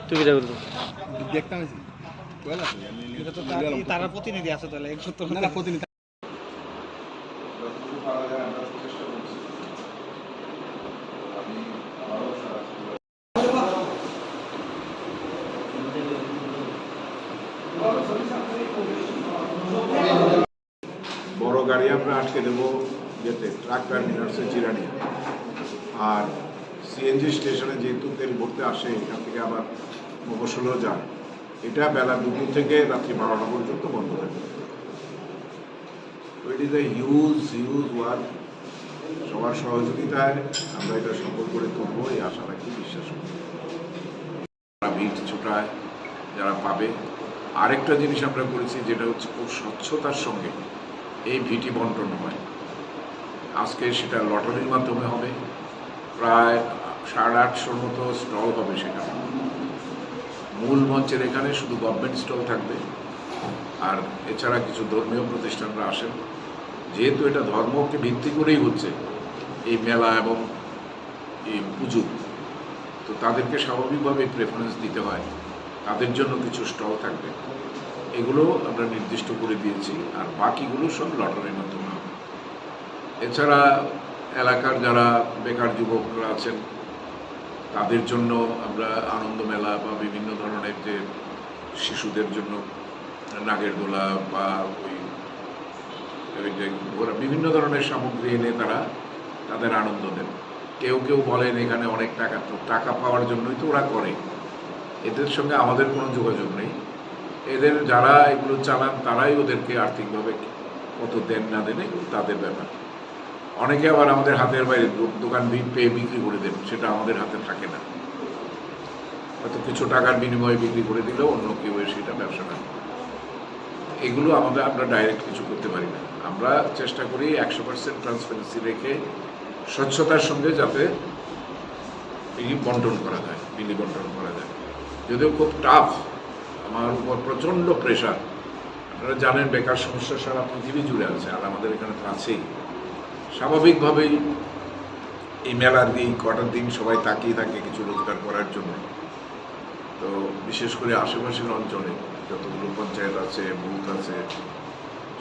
তুই কিটা করবি দেখতাম এটা তো তারা প্রতিনিধি আছে তাহলে 170 না প্রতিনিধি বড় গাড়ি আমরা আটকে দেবো যেতে ট্রাক টার্মিনালসে জিরানিয়া আর সিএনজি স্টেশনে যেহেতু তেল ভরতে আসে এখান থেকে আবার মফস্বলেও যায় এটা বেলা 2 থেকে রাত্রি 12টা পর্যন্ত বন্ধ থাকে। তো it is a huge work. সবার সহযোগিতায় আমরা এটা সফল করে তুলবো এই আশা রাখি, বিশ্বাস করি। যারা ভিড় ছুটায় যারা পাবে। আরেকটা জিনিস আমরা করেছি যেটা হচ্ছে খুব স্বচ্ছতার সঙ্গে এই ভিটি বন্টন হয়। আজকে সেটা লটারির মাধ্যমে হবে, প্রায় 850 মতো স্টল হবে সেখানে। মূল মঞ্চের এখানে শুধু গভর্নমেন্ট স্টল থাকবে, আর এছাড়া কিছু ধর্মীয় প্রতিষ্ঠানরা আসেন। যেহেতু এটা ধর্মকে ভিত্তি করেই হচ্ছে এই মেলা এবং এই পুজো, তো তাদেরকে স্বাভাবিকভাবে প্রেফারেন্স দিতে হয়, তাদের জন্য কিছু স্টল থাকবে। এগুলো আমরা নির্দিষ্ট করে দিয়েছি, আর বাকিগুলো সব লটারির মাধ্যমে হবে। এছাড়া এলাকার যারা বেকার যুবকরা আছেন তাদের জন্য আমরা আনন্দ মেলা বা বিভিন্ন ধরনের যে শিশুদের জন্য নাগের দোলা বা ওই যে বিভিন্ন ধরনের সামগ্রী এনে তারা তাদের আনন্দ দেন। কেউ বলেন এখানে অনেক টাকা, তো টাকা পাওয়ার জন্যই তো ওরা করে, এদের সঙ্গে আমাদের কোনো যোগাযোগ নেই। এদের যারা এগুলো চালান তারাই ওদেরকে আর্থিকভাবে কত দেন না দেন এগুলো তাদের ব্যাপার। অনেকে আবার আমাদের হাতের বাইরে দোকান পেয়ে বিক্রি করে দেন, সেটা আমাদের হাতে থাকে না। হয়তো কিছু টাকার বিনিময়ে বিক্রি করে দিলেও অন্য কেউ সেটা ব্যবসা না। এগুলো আমরা ডাইরেক্ট কিছু করতে পারি না। আমরা চেষ্টা করি 100% ট্রান্সপারেন্সি রেখে স্বচ্ছতার সঙ্গে যাতে এই বন্টন করা যায়, বিলি বন্টন করা যায়। যদিও খুব টাফ, আমার উপর প্রচণ্ড প্রেশার। আপনারা জানেন বেকার সমস্যা সারা পৃথিবী জুড়ে আছে, আর আমাদের এখানে তো আছেই। স্বাভাবিকভাবেই এই মেলার এই কটার দিন সবাই তাকিয়ে থাকে কিছু রোজগার করার জন্য। তো বিশেষ করে আশেপাশের অঞ্চলে যতগুলো পঞ্চায়েত আছে, বুথ আছে,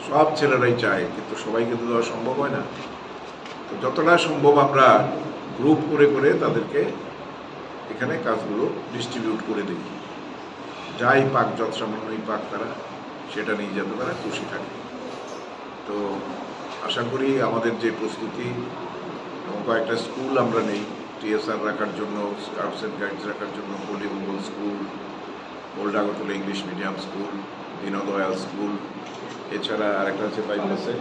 সব ছেলেরাই চায়, কিন্তু সবাইকে তো দেওয়া সম্ভব হয় না। তো যতটা সম্ভব আমরা গ্রুপ করে তাদেরকে এখানে কাজগুলো ডিস্ট্রিবিউট করে দিই। যাই পাক, যত সামান্যই পাক, তারা সেটা নিয়ে যেতে তারা খুশি থাকে। তো আশা করি আমাদের যে প্রস্তুতি এবং কয়েকটা স্কুল আমরা নেই টিএসআর রাখার জন্য, স্কাউটস অ্যান্ড গাইডস রাখার জন্য, Pallimangal school, old Agartala English medium school, Deendayal school, এছাড়া আরেকটা আছে বাইপাসে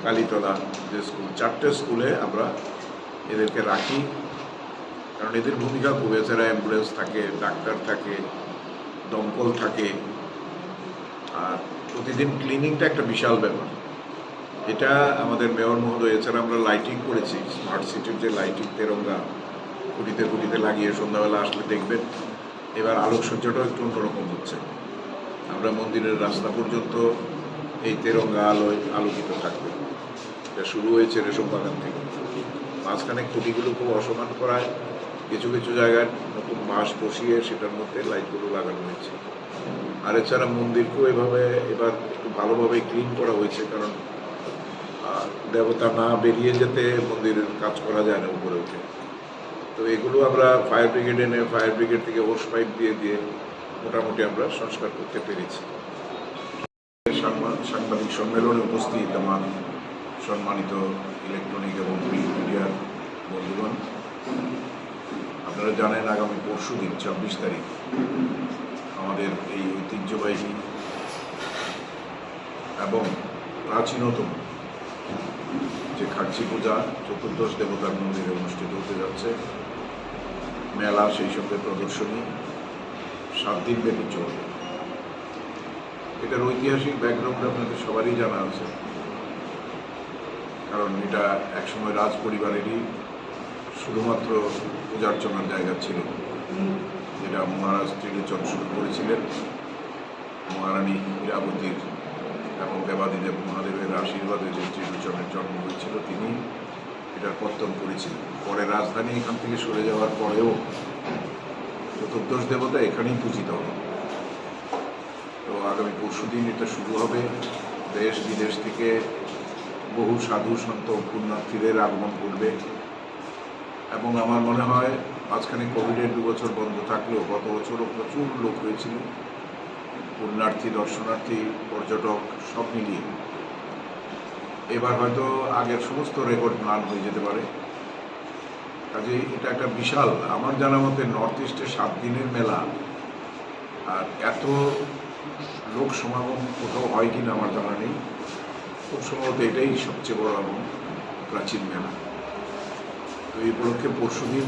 কালীতলা যে স্কুল। 4টে স্কুলে আমরা এদেরকে রাখি, কারণ এদের ভূমিকা খুব। এছাড়া অ্যাম্বুলেন্স থাকে, ডাক্তার থাকে, দমকল থাকে, আর প্রতিদিন ক্লিনিংটা একটা বিশাল ব্যাপার। এটা আমাদের মেয়র মহোদয়। এছাড়া আমরা লাইটিং করেছি, স্মার্ট সিটির যে লাইটিং তেরঙ্গা খুঁটিতে লাগিয়ে সন্ধ্যাবেলা আসলে দেখবেন। এবার আলোকসজ্জাটাও একটু অন্যরকম হচ্ছে। আমরা মন্দিরের রাস্তা পর্যন্ত এই তেরঙ্গা আলোয় আলোকিত থাকবে। এটা শুরু হয়েছে রেশম বাগান থেকে। মাঝখানে খুঁটিগুলো খুব অসমান করায় কিছু জায়গায় নতুন বাঁশ বসিয়ে সেটার মধ্যে লাইটগুলো লাগানো হয়েছে। আর এছাড়া মন্দিরকেও এভাবে এবার একটু ভালোভাবে ক্লিন করা হয়েছে, কারণ দেবতা না বেরিয়ে যেতে মন্দিরের কাজ করা যায় না উপরে উঠে। তো এগুলো আমরা ফায়ার ব্রিগেড এনে ফায়ার ব্রিগেড থেকে হোস পাইপ দিয়ে মোটামুটি আমরা সংস্কার করতে পেরেছি। সাংবাদিক সম্মেলনে উপস্থিত আমার সম্মানিত ইলেকট্রনিক এবং প্রিন্ট মিডিয়ার বন্ধুগণ, আপনারা জানেন আগামী পরশুদিন 26 তারিখ আমাদের এই ঐতিহ্যবাহী এবং প্রাচীনতম যে খার্চি পূজা চতুর্দশ দেবতার মন্দিরে অনুষ্ঠিত হতে যাচ্ছে। মেলা, সেই সঙ্গে প্রদর্শনী 7 দিন ব্যাপী চলবে। এটার ঐতিহাসিক ব্যাকগ্রাউন্ড আপনাদের সবারই জানা আছে, কারণ এটা একসময় রাজ পরিবারেরই শুধুমাত্র পূজার্চনার জায়গা ছিল, যেটা মহারাজ ত্রিলোচন শুরু করেছিলেন। মহারানী ইরাবতীর এবং দেবাদিদেব মহাদেবের আশীর্বাদে যে ত্রিলোচনের জন্ম হয়েছিল, তিনি এটার পত্তন করেছিলেন। পরে রাজধানী এখান থেকে সরে যাওয়ার পরেও চতুর্দশ দেবতা এখানেই পূজিত হবে। তো আগামী পরশুদিন এটা শুরু হবে। দেশ বিদেশ থেকে বহু সাধু সন্ত পুণ্যার্থীদের আগমন করবে এবং আমার মনে হয় মাঝখানে কোভিডের 2 বছর বন্ধ থাকলেও গত বছরও প্রচুর লোক হয়েছিল, পুণ্যার্থী, দর্শনার্থী, পর্যটক সব মিলিয়ে। এবার হয়তো আগের সমস্ত রেকর্ড ম্লান হয়ে যেতে পারে। কাজে এটা একটা বিশাল, আমার জানা মতে নর্থ ইস্টে 7 দিনের মেলা, আর এত লোক সমাগম কোথাও হয় কিনা আমার জানা নেই। খুব সম্ভবত এটাই সবচেয়ে বড় এবং প্রাচীন মেলা। তো এই উপলক্ষে পরশুদিন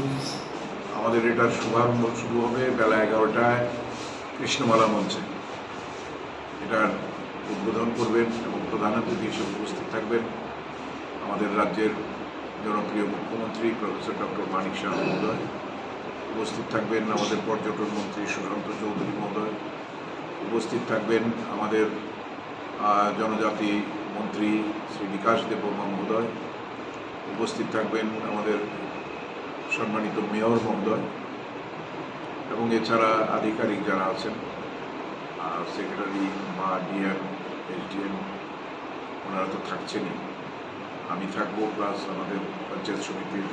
আমাদের এটার শুভারম্ভ শুরু হবে বেলা 11টায় কৃষ্ণমালা মঞ্চে। এটার উদ্বোধন করবেন এবং প্রধান অতিথি হিসেবে উপস্থিত থাকবেন আমাদের রাজ্যের জনপ্রিয় মুখ্যমন্ত্রী প্রফেসর ডক্টর মানিক শাহ মহোদয়। উপস্থিত থাকবেন আমাদের পর্যটন মন্ত্রী সুশান্ত চৌধুরী মহোদয়। উপস্থিত থাকবেন আমাদের জনজাতি মন্ত্রী শ্রী বিকাশ দেববর্মা মহোদয়। উপস্থিত থাকবেন আমাদের সম্মানিত মেয়র মহোদয় এবং এছাড়া আধিকারিক যারা আছেন, সেক্রেটারি বা ডিএম, এসডিএম, ওনারা তো থাকছেনই, আমি থাকবো, প্লাস আমাদের পঞ্চায়েত সমিতির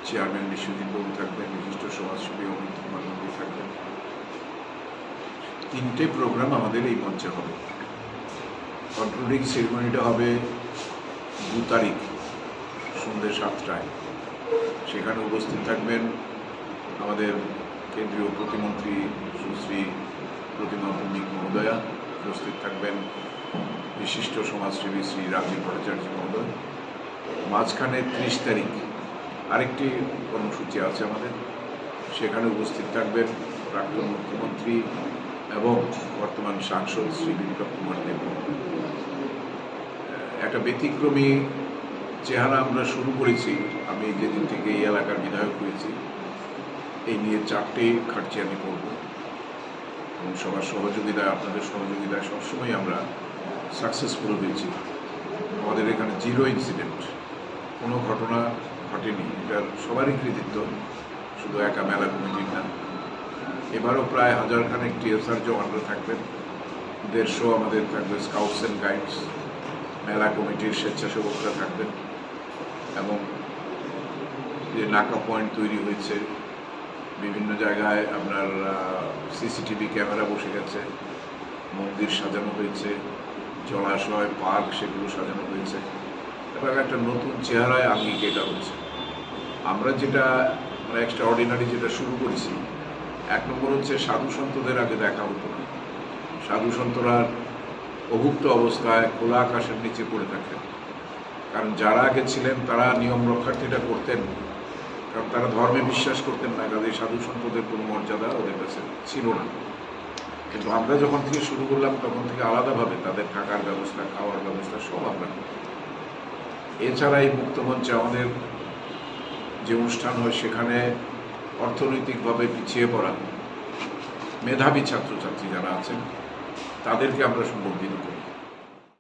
চেয়ারম্যান বিশ্বজিৎ বাবু থাকবেন, বিশিষ্ট সমাজসেবী অমিত কুমার নন্দী থাকবেন। 3টে প্রোগ্রাম আমাদের এই মঞ্চে হবে। কনক্লুডিং সেরিমনিটা হবে 2 তারিখ সন্ধ্যে 7টায়। সেখানে উপস্থিত থাকবেন আমাদের কেন্দ্রীয় প্রতিমন্ত্রী সুশ্রী প্রতিমা ভৌমিক মহোদয়া। উপস্থিত থাকবেন বিশিষ্ট সমাজসেবী শ্রী রাজীব ভট্টাচার্য মহোদয়। মাঝখানে 30 তারিখ আরেকটি কর্মসূচি আছে আমাদের, সেখানে উপস্থিত থাকবেন প্রাক্তন মুখ্যমন্ত্রী এবং বর্তমান সাংসদ শ্রী বিপ্লব কুমার দেব মহোদয়। একটা ব্যতিক্রমী চেহারা আমরা শুরু করেছি। আমি যেদিন থেকে এই এলাকার বিধায়ক হয়েছি, এই নিয়ে 4টে খাটছি আমি করব এবং সবার সহযোগিতায়, আপনাদের সহযোগিতায় সবসময় আমরা সাকসেসফুল হয়েছি। আমাদের এখানে 0 ইনসিডেন্ট, কোনো ঘটনা ঘটেনি। এটার সবারই কৃতিত্ব, শুধু একা মেলা কমিটির না। এবারও প্রায় 1000 খানেক টিএসআর জওয়ানরা থাকবেন, 150 আমাদের থাকবে স্কাউটস অ্যান্ড গাইডস, মেলা কমিটির স্বেচ্ছাসেবকরা থাকবেন এবং যে নাকা পয়েন্ট তৈরি হয়েছে, বিভিন্ন জায়গায় আপনার সিসিটিভি ক্যামেরা বসে গেছে, মন্দির সাজানো হয়েছে, জলাশয়, পার্ক সেগুলো সাজানো হয়েছে এবং একটা নতুন চেহারায় আঙ্গিক এটা হচ্ছে। আমরা যেটা এক্সট্রা অর্ডিনারি যেটা শুরু করেছি, 1 নম্বর হচ্ছে সাধু সন্তদের আগে দেখা হতো না। সাধু সন্তরা অভুক্ত অবস্থায় খোলা আকাশের নিচে পড়ে থাকেন, কারণ যারা আগে ছিলেন তারা নিয়ম রক্ষার্থীটা করতেন, কারণ তারা ধর্মে বিশ্বাস করতেন না, কাজে সাধু সন্তদের কোনো মর্যাদা ওদের কাছে ছিল না। কিন্তু আমরা যখন থেকে শুরু করলাম তখন থেকে আলাদাভাবে তাদের থাকার ব্যবস্থা, খাওয়ার ব্যবস্থা সব আমরা করি। এছাড়া এই মুক্তমঞ্চে আমাদের যে অনুষ্ঠান হয়, সেখানে অর্থনৈতিকভাবে পিছিয়ে পড়া মেধাবী ছাত্রছাত্রী যারা আছেন তাদেরকে আমরা সম্বর্ধিত করি।